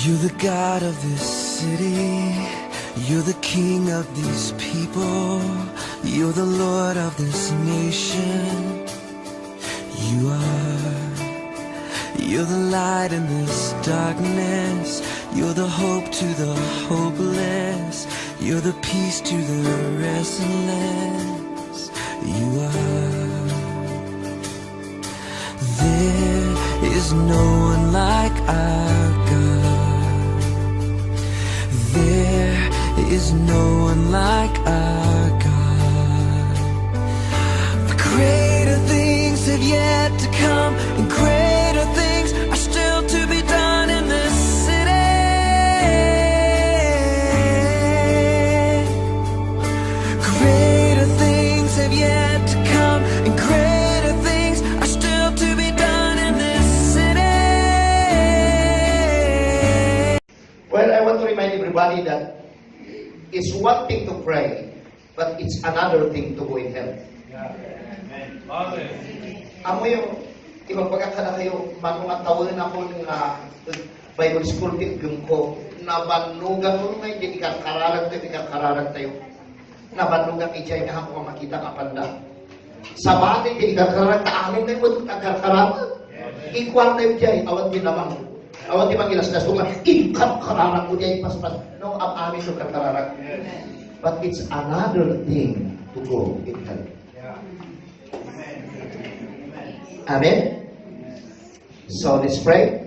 You're the God of this city. You're the King of these people. You're the Lord of this nation. You are. You're the light in this darkness. You're the hope to the hopeless. You're the peace to the restless. You are. There is no one like our God. There is no one like our God. The greater things have yet to come, and greater things are still to be done in this city. Greater things have yet to come, and greater things are still to be done in this city. Well, I want to remind everybody that it's one thing to pray, but it's another thing to go in health. Amo yung ibang pagkakala kayo, mga taon na ako ng Bible School tigong ko, nabanugan ko nga, hindi ikakararag tayo. Nabanugan ijay na ako makita kapanda. Sa batin, hindi ikakararag, taamin na yung ikakararag. Ikwar na yung jay, awat din naman. Awat din magilas na sunga, ikakararag ko jay paspas. No, amin yung kakararag. But it's another thing to go in health. Amen. So let's pray.